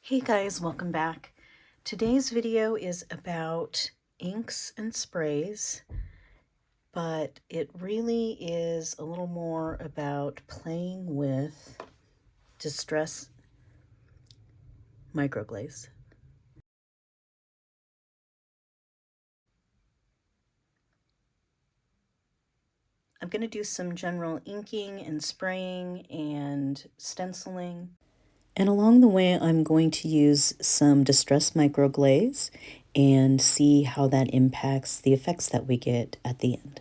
Hey guys, welcome back. Today's video is about inks and sprays, but it really is a little more about playing with Distress microglaze. I'm going to do some general inking and spraying and stenciling. And along the way, I'm going to use some Distress microglaze and see how that impacts the effects that we get at the end.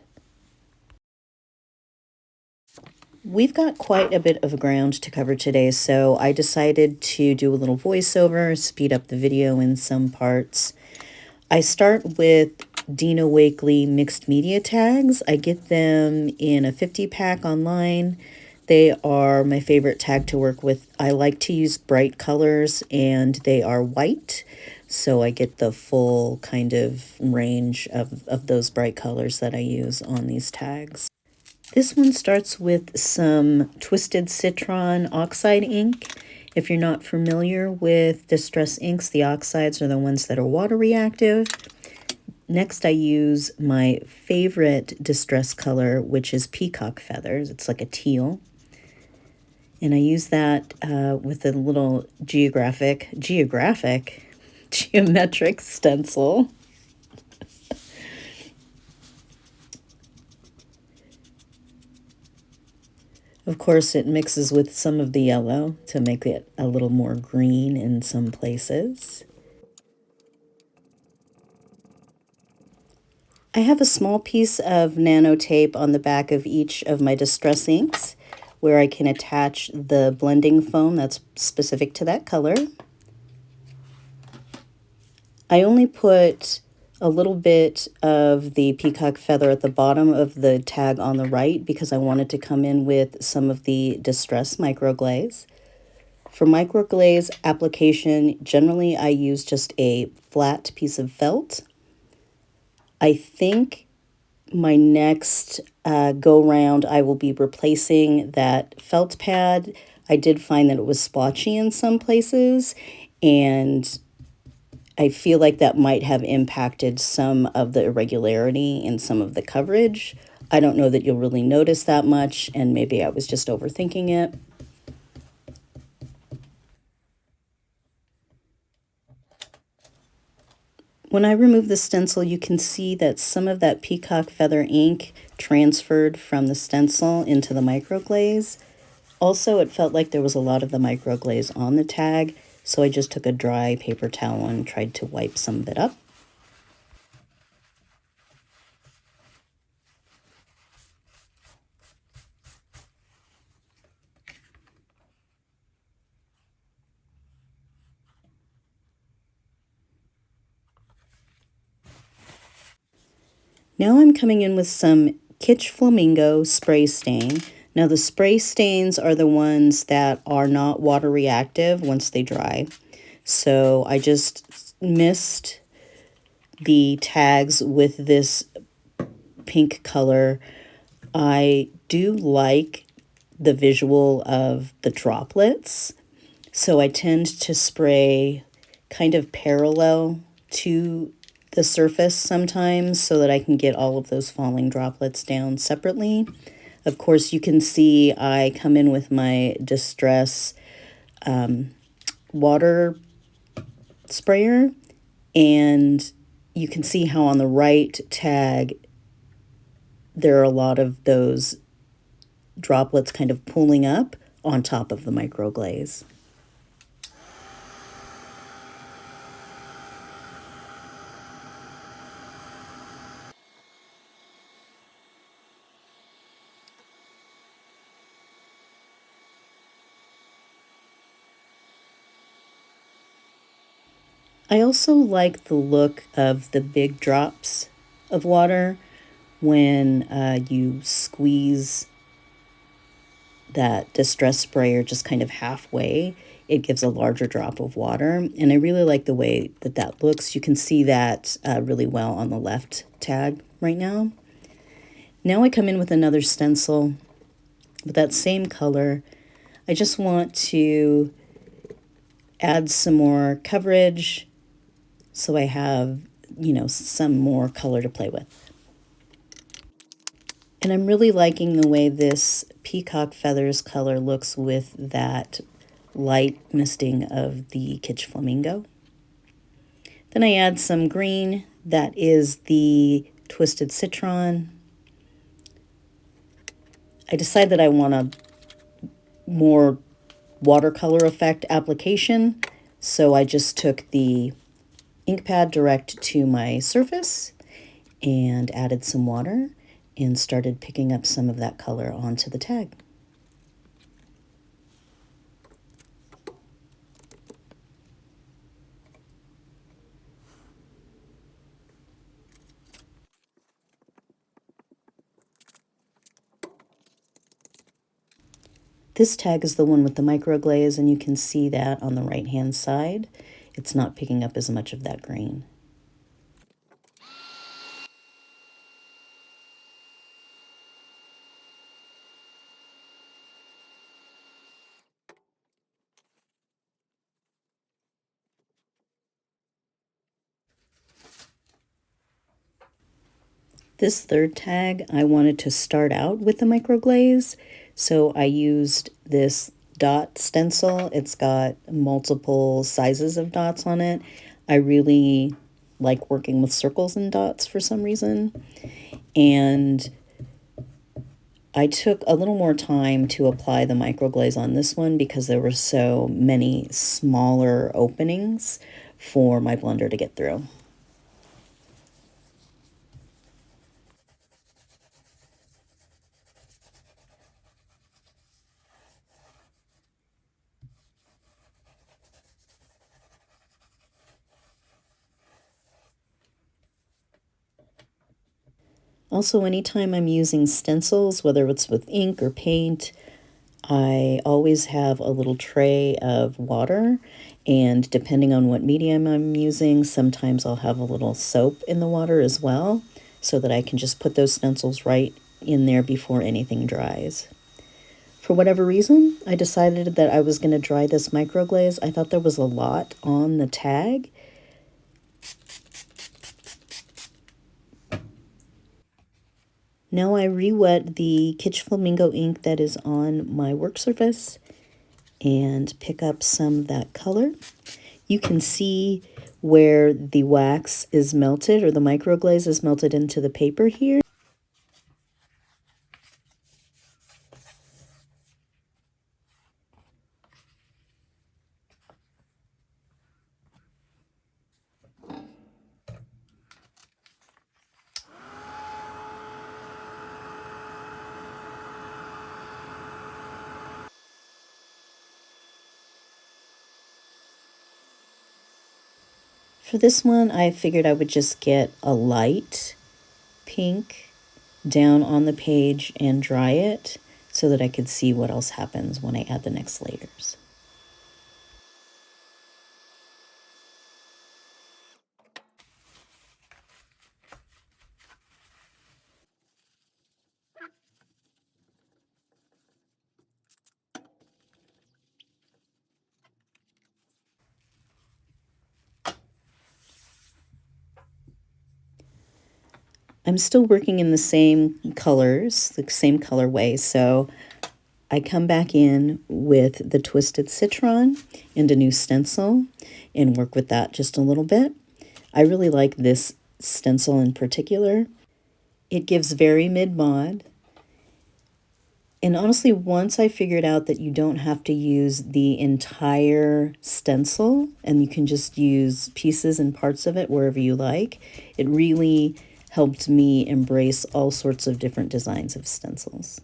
We've got quite a bit of ground to cover today, so I decided to do a little voiceover, speed up the video in some parts. I start with Dina Wakley mixed media tags. I get them in a 50-pack online. They are my favorite tag to work with. I like to use bright colors, and they are white, so I get the full kind of range of those bright colors that I use on these tags. This one starts with some Twisted Citron oxide ink. If you're not familiar with Distress inks, the oxides are the ones that are water reactive. Next, I use my favorite Distress color, which is Peacock Feathers. It's like a teal. And I use that with a little geometric stencil. Of course, it mixes with some of the yellow to make it a little more green in some places. I have a small piece of nano tape on the back of each of my Distress inks where I can attach the blending foam that's specific to that color. I only put a little bit of the peacock feather at the bottom of the tag on the right because I wanted to come in with some of the Distress microglaze. For microglaze application, generally I use just a flat piece of felt. I think my next go round I will be replacing that felt pad. I did find that it was splotchy in some places, and I feel like that might have impacted some of the irregularity in some of the coverage. I don't know that you'll really notice that much, and maybe I was just overthinking it. When I remove the stencil, you can see that some of that peacock feather ink transferred from the stencil into the microglaze. Also, it felt like there was a lot of the microglaze on the tag, so I just took a dry paper towel and tried to wipe some of it up. Now I'm coming in with some Kitsch Flamingo spray stain. Now the spray stains are the ones that are not water reactive once they dry. So I just mist the tags with this pink color. I do like the visual of the droplets, so I tend to spray kind of parallel to the surface sometimes so that I can get all of those falling droplets down separately. Of course, you can see I come in with my Distress water sprayer, and you can see how on the right tag there are a lot of those droplets kind of pooling up on top of the microglaze. I also like the look of the big drops of water when you squeeze that Distress sprayer just kind of halfway. It gives a larger drop of water, and I really like the way that that looks. You can see that really well on the left tag right now. Now I come in with another stencil with that same color. I just want to add some more coverage so I have, some more color to play with. And I'm really liking the way this peacock feathers color looks with that light misting of the Kitsch Flamingo. Then I add some green, that is the Twisted Citron. I decided that I want a more watercolor effect application, so I just took the ink pad direct to my surface and added some water and started picking up some of that color onto the tag. This tag is the one with the micro glaze, and you can see that on the right hand side. It's not picking up as much of that green. This third tag, I wanted to start out with the micro glaze, so I used this dot stencil. It's got multiple sizes of dots on it. I really like working with circles and dots for some reason, and I took a little more time to apply the micro glaze on this one because there were so many smaller openings for my blender to get through. Also, anytime I'm using stencils, whether it's with ink or paint, I always have a little tray of water, and depending on what medium I'm using, sometimes I'll have a little soap in the water as well, so that I can just put those stencils right in there before anything dries. For whatever reason, I decided that I was going to dry this microglaze. I thought there was a lot on the tag. Now I re-wet the Kitsch Flamingo ink that is on my work surface and pick up some of that color. You can see where the wax is melted, or the microglaze is melted into the paper here. For this one, I figured I would just get a light pink down on the page and dry it so that I could see what else happens when I add the next layers. I'm still working in the same colors, the same colorway, so I come back in with the Twisted Citron and a new stencil and work with that just a little bit. I really like this stencil in particular. It gives very mid-mod. And honestly, once I figured out that you don't have to use the entire stencil and you can just use pieces and parts of it wherever you like, it really helped me embrace all sorts of different designs of stencils.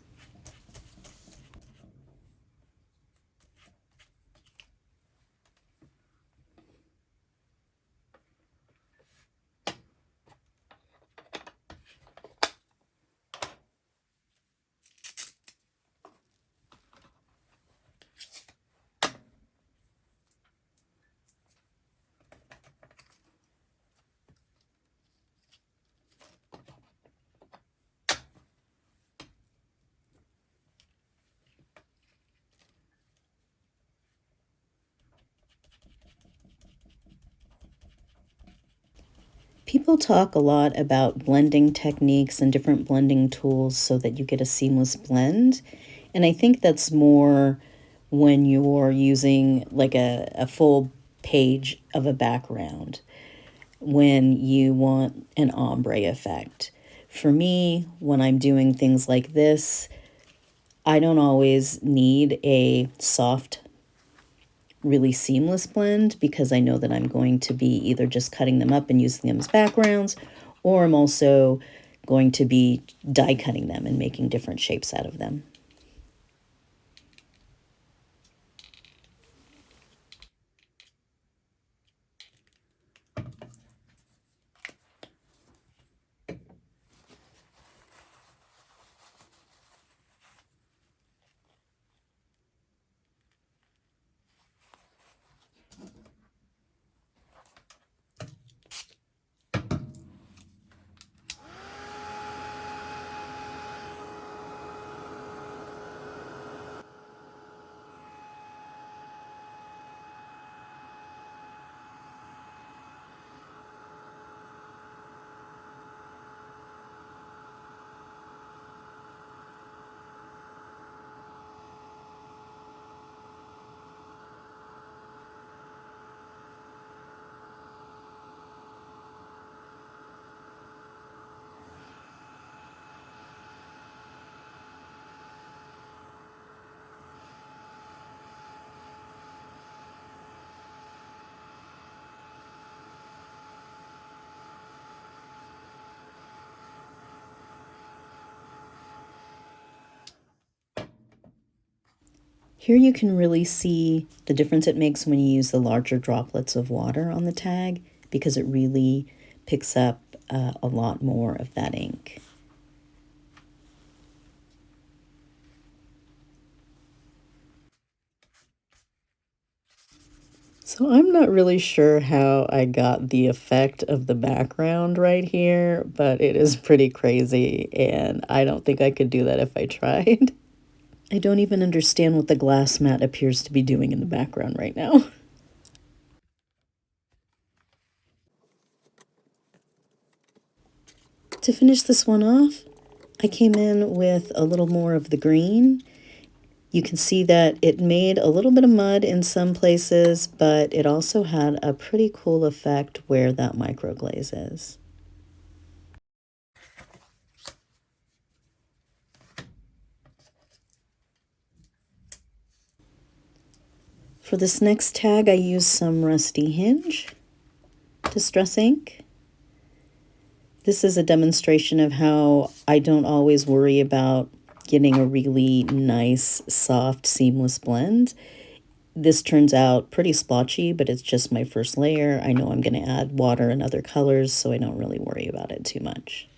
People talk a lot about blending techniques and different blending tools so that you get a seamless blend. And I think that's more when you're using like a full page of a background, when you want an ombre effect. For me, when I'm doing things like this, I don't always need a soft, really seamless blend because I know that I'm going to be either just cutting them up and using them as backgrounds, or I'm also going to be die cutting them and making different shapes out of them. Here you can really see the difference it makes when you use the larger droplets of water on the tag, because it really picks up a lot more of that ink. So I'm not really sure how I got the effect of the background right here, but it is pretty crazy, and I don't think I could do that if I tried. I don't even understand what the glass mat appears to be doing in the background right now. To finish this one off, I came in with a little more of the green. You can see that it made a little bit of mud in some places, but it also had a pretty cool effect where that micro glaze is. For this next tag, I used some Rusty Hinge Distress ink. This is a demonstration of how I don't always worry about getting a really nice, soft, seamless blend. This turns out pretty splotchy, but it's just my first layer. I know I'm going to add water and other colors, so I don't really worry about it too much.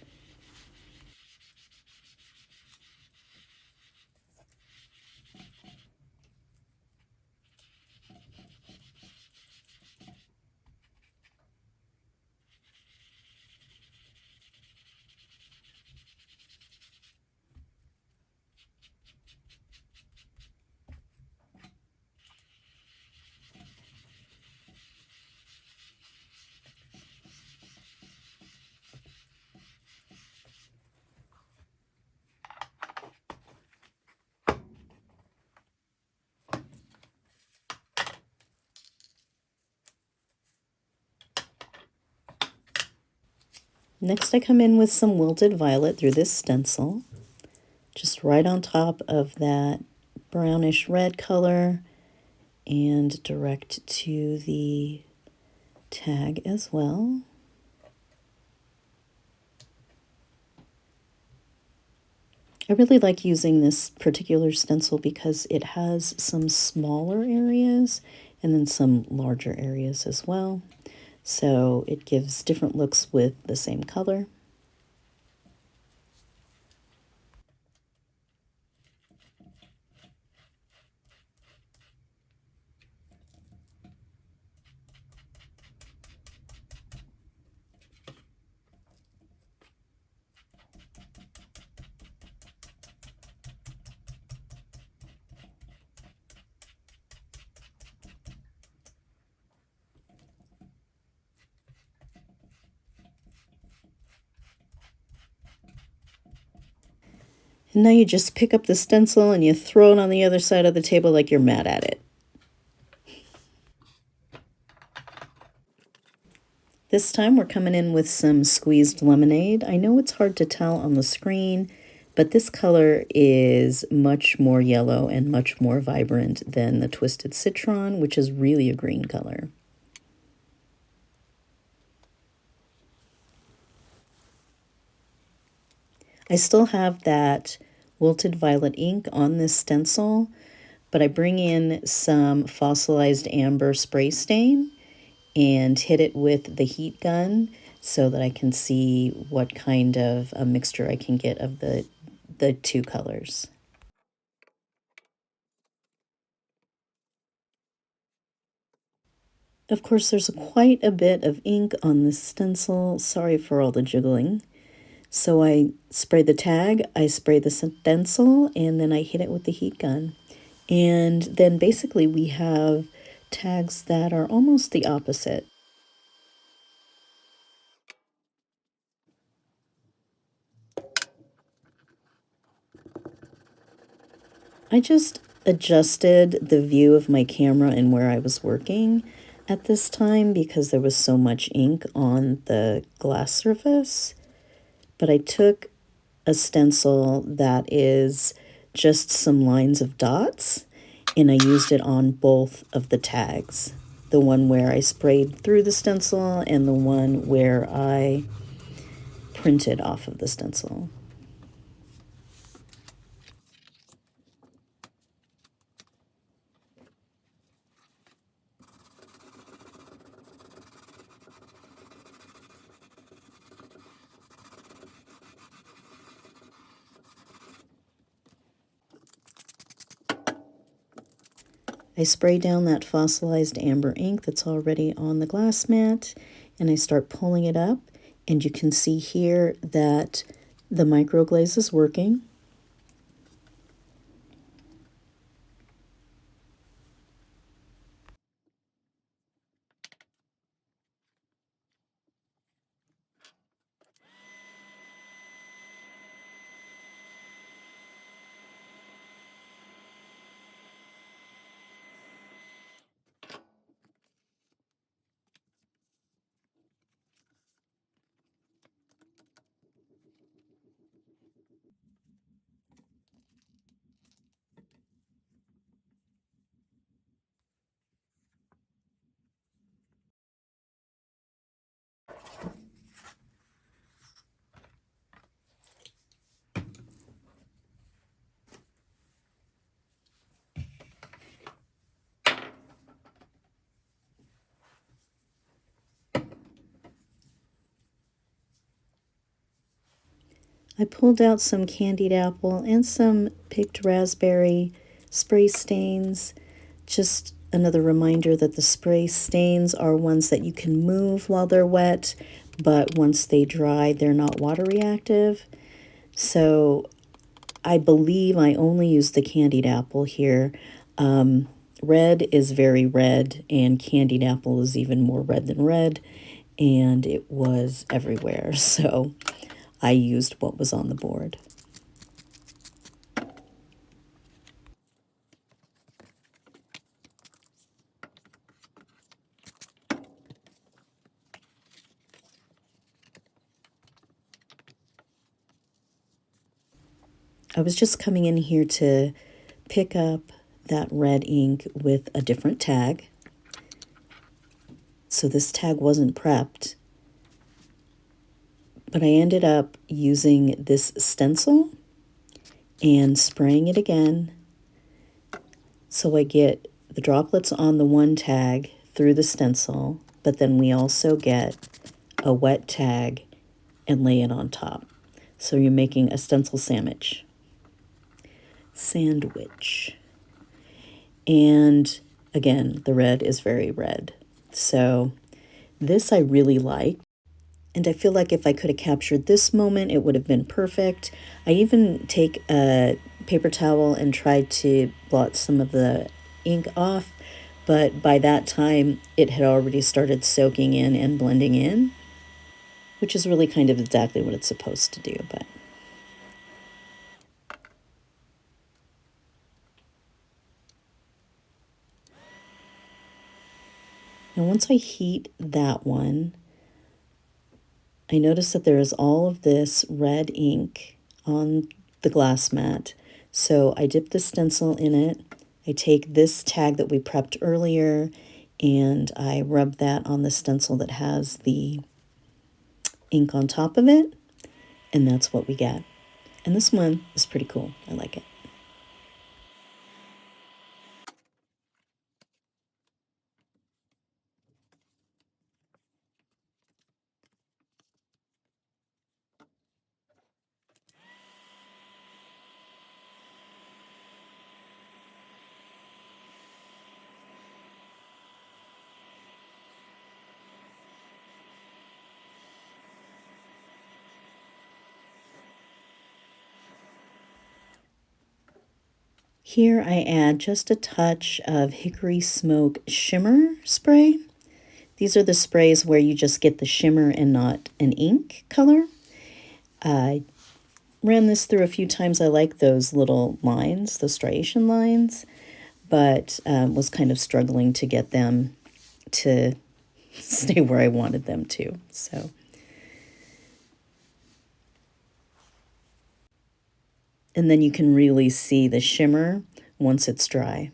Next, I come in with some Wilted Violet through this stencil, just right on top of that brownish red color, and direct to the tag as well. I really like using this particular stencil because it has some smaller areas and then some larger areas as well. So it gives different looks with the same color. And now you just pick up the stencil and you throw it on the other side of the table like you're mad at it. This time we're coming in with some squeezed lemonade. I know it's hard to tell on the screen, but this color is much more yellow and much more vibrant than the Twisted Citron, which is really a green color. I still have that wilted violet ink on this stencil, but I bring in some fossilized amber spray stain and hit it with the heat gun so that I can see what kind of a mixture I can get of the two colors. Of course, there's quite a bit of ink on this stencil. Sorry for all the jiggling. So I spray the tag, I spray the stencil, and then I hit it with the heat gun. And then basically we have tags that are almost the opposite. I just adjusted the view of my camera and where I was working at this time because there was so much ink on the glass surface. But I took a stencil that is just some lines of dots and I used it on both of the tags. The one where I sprayed through the stencil and the one where I printed off of the stencil. I spray down that fossilized amber ink that's already on the glass mat and I start pulling it up, and you can see here that the micro glaze is working. I pulled out some candied apple and some picked raspberry spray stains. Just another reminder that the spray stains are ones that you can move while they're wet, but once they dry, they're not water reactive. So I believe I only used the candied apple here. Red is very red, and candied apple is even more red than red, and it was everywhere. So I used what was on the board. I was just coming in here to pick up that red ink with a different tag. So this tag wasn't prepped, but I ended up using this stencil and spraying it again so I get the droplets on the one tag through the stencil, but then we also get a wet tag and lay it on top. So you're making a stencil sandwich. And again, the red is very red. So this I really liked. And I feel like if I could have captured this moment, it would have been perfect. I even take a paper towel and tried to blot some of the ink off, but by that time it had already started soaking in and blending in, which is really kind of exactly what it's supposed to do. But Now once I heat that one, I notice that there is all of this red ink on the glass mat. So I dip the stencil in it. I take this tag that we prepped earlier and I rub that on the stencil that has the ink on top of it. And that's what we get. And this one is pretty cool. I like it. Here I add just a touch of Hickory Smoke Shimmer Spray. These are the sprays where you just get the shimmer and not an ink color. I ran this through a few times. I like those little lines, those striation lines, but was kind of struggling to get them to stay where I wanted them to. So, and then you can really see the shimmer once it's dry.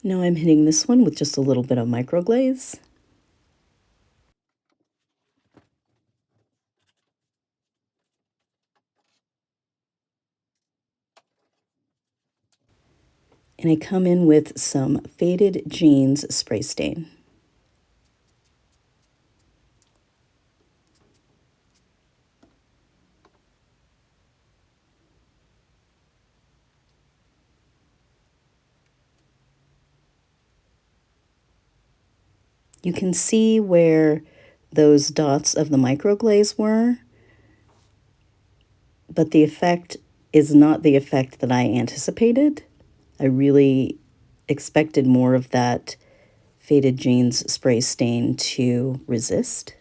Now I'm hitting this one with just a little bit of microglaze. And I come in with some Faded Jeans spray stain. You can see where those dots of the microglaze were, but the effect is not the effect that I anticipated. I really expected more of that Faded Jeans spray stain to resist.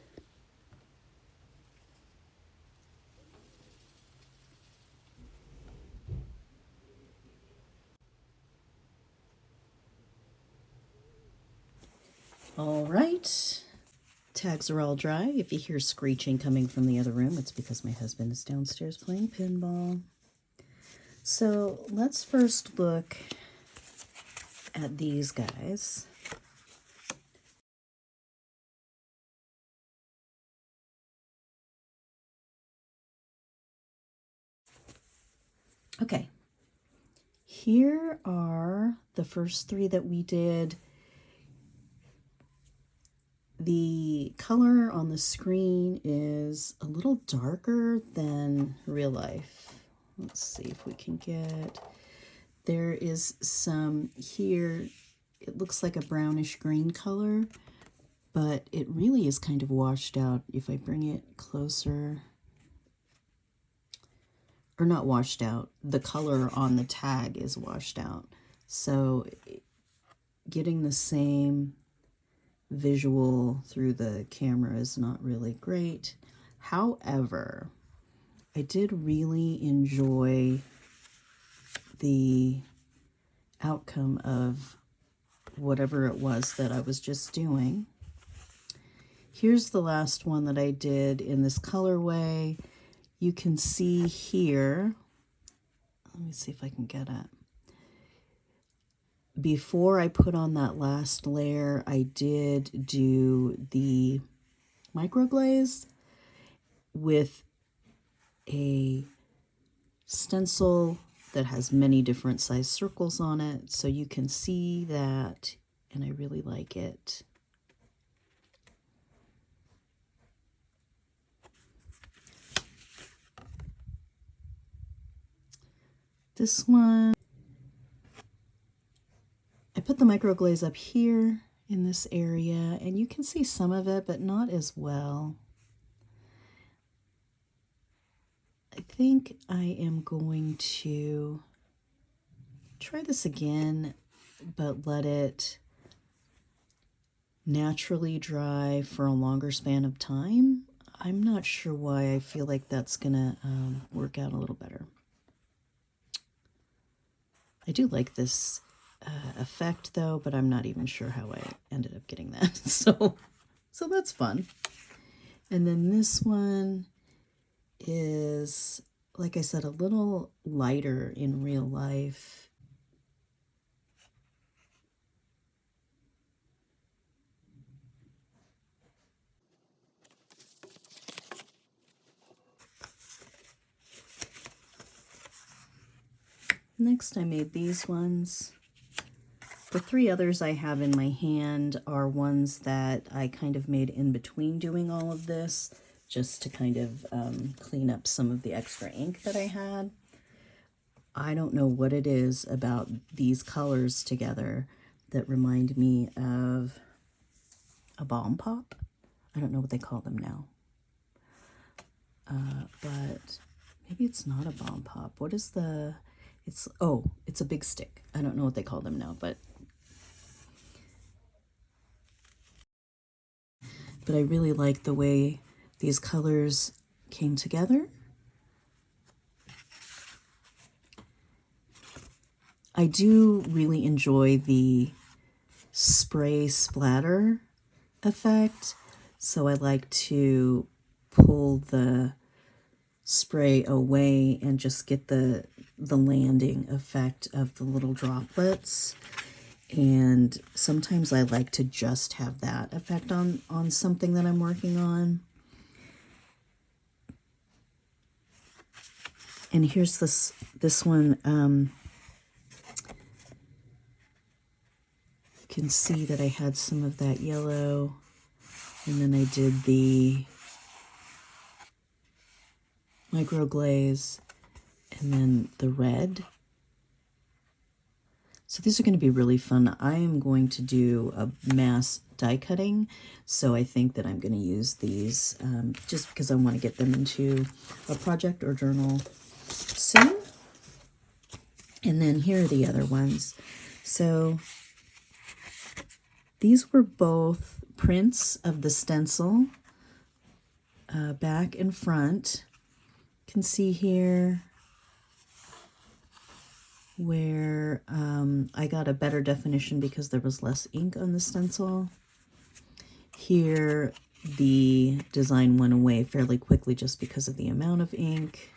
All right. Tags are all dry. If you hear screeching coming from the other room, it's because my husband is downstairs playing pinball. So let's first look at these guys. Okay, here are the first three that we did. The color on the screen is a little darker than real life. Let's see if we can get, there is some here, it looks like a brownish green color, but it really is kind of washed out. If I bring it closer, or not washed out, the color on the tag is washed out. So getting the same visual through the camera is not really great. However, I did really enjoy the outcome of whatever it was that I was just doing. Here's the last one that I did in this colorway. You can see here, let me see if I can get it. Before I put on that last layer, I did do the microglaze with a stencil that has many different size circles on it, so you can see that, and I really like it. This one, I put the micro glaze up here in this area, and you can see some of it, but not as well. I think I am going to try this again, but let it naturally dry for a longer span of time. I'm not sure why I feel like that's gonna work out a little better. I do like this effect though, but I'm not even sure how I ended up getting that. So that's fun. And then this one is, like I said, a little lighter in real life. Next, I made these ones. The three others I have in my hand are ones that I kind of made in between doing all of this, just to kind of clean up some of the extra ink that I had. I don't know what it is about these colors together that remind me of a bomb pop. I don't know what they call them now. But maybe it's not a bomb pop. What is the, it's a big stick. I don't know what they call them now, but I really like the way these colors came together. I do really enjoy the spray splatter effect, so I like to pull the spray away and just get the landing effect of the little droplets. And sometimes I like to just have that effect on something that I'm working on. And here's this one. You can see that I had some of that yellow, and then I did the micro glaze, and then the red. So these are going to be really fun. I am going to do a mass die cutting, so I think that I'm going to use these just because I want to get them into a project or journal soon. And then here are the other ones. So these were both prints of the stencil, back and front. You can see here where I got a better definition because there was less ink on the stencil. Here, the design went away fairly quickly just because of the amount of ink.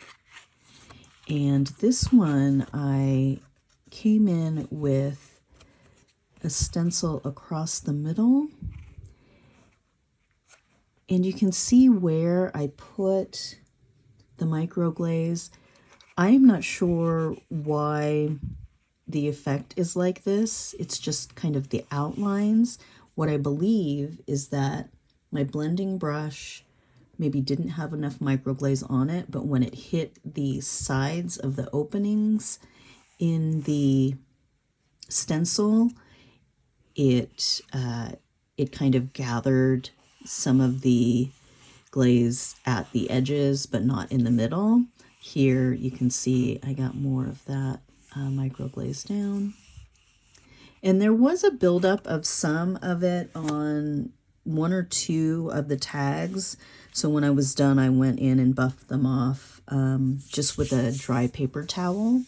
And this one, I came in with a stencil across the middle. And you can see where I put the micro glaze. I'm not sure why the effect is like this. It's just kind of the outlines. What I believe is that my blending brush maybe didn't have enough micro glaze on it, but when it hit the sides of the openings in the stencil, it kind of gathered some of the glaze at the edges, but not in the middle. Here you can see I got more of that micro glaze down. And there was a buildup of some of it on one or two of the tags. So when I was done, I went in and buffed them off just with a dry paper towel.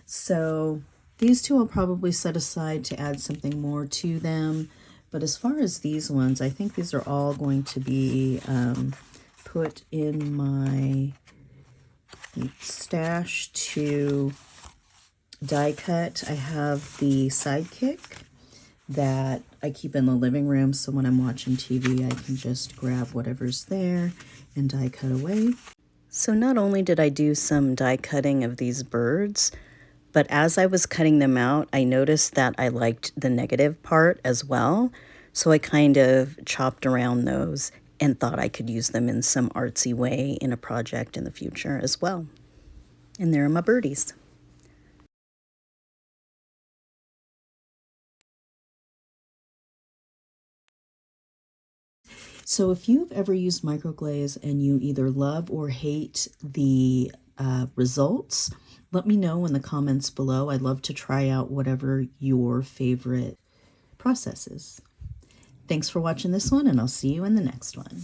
So these two I'll probably set aside to add something more to them. But as far as these ones, I think these are all going to be put in my stash to die cut. I have the Sidekick that I keep in the living room, so when I'm watching TV, I can just grab whatever's there and die cut away. So not only did I do some die cutting of these birds, but as I was cutting them out, I noticed that I liked the negative part as well. So I kind of chopped around those and thought I could use them in some artsy way in a project in the future as well. And there are my birdies. So if you've ever used microglaze and you either love or hate the results, let me know in the comments below. I'd love to try out whatever your favorite process is. Thanks for watching this one, and I'll see you in the next one.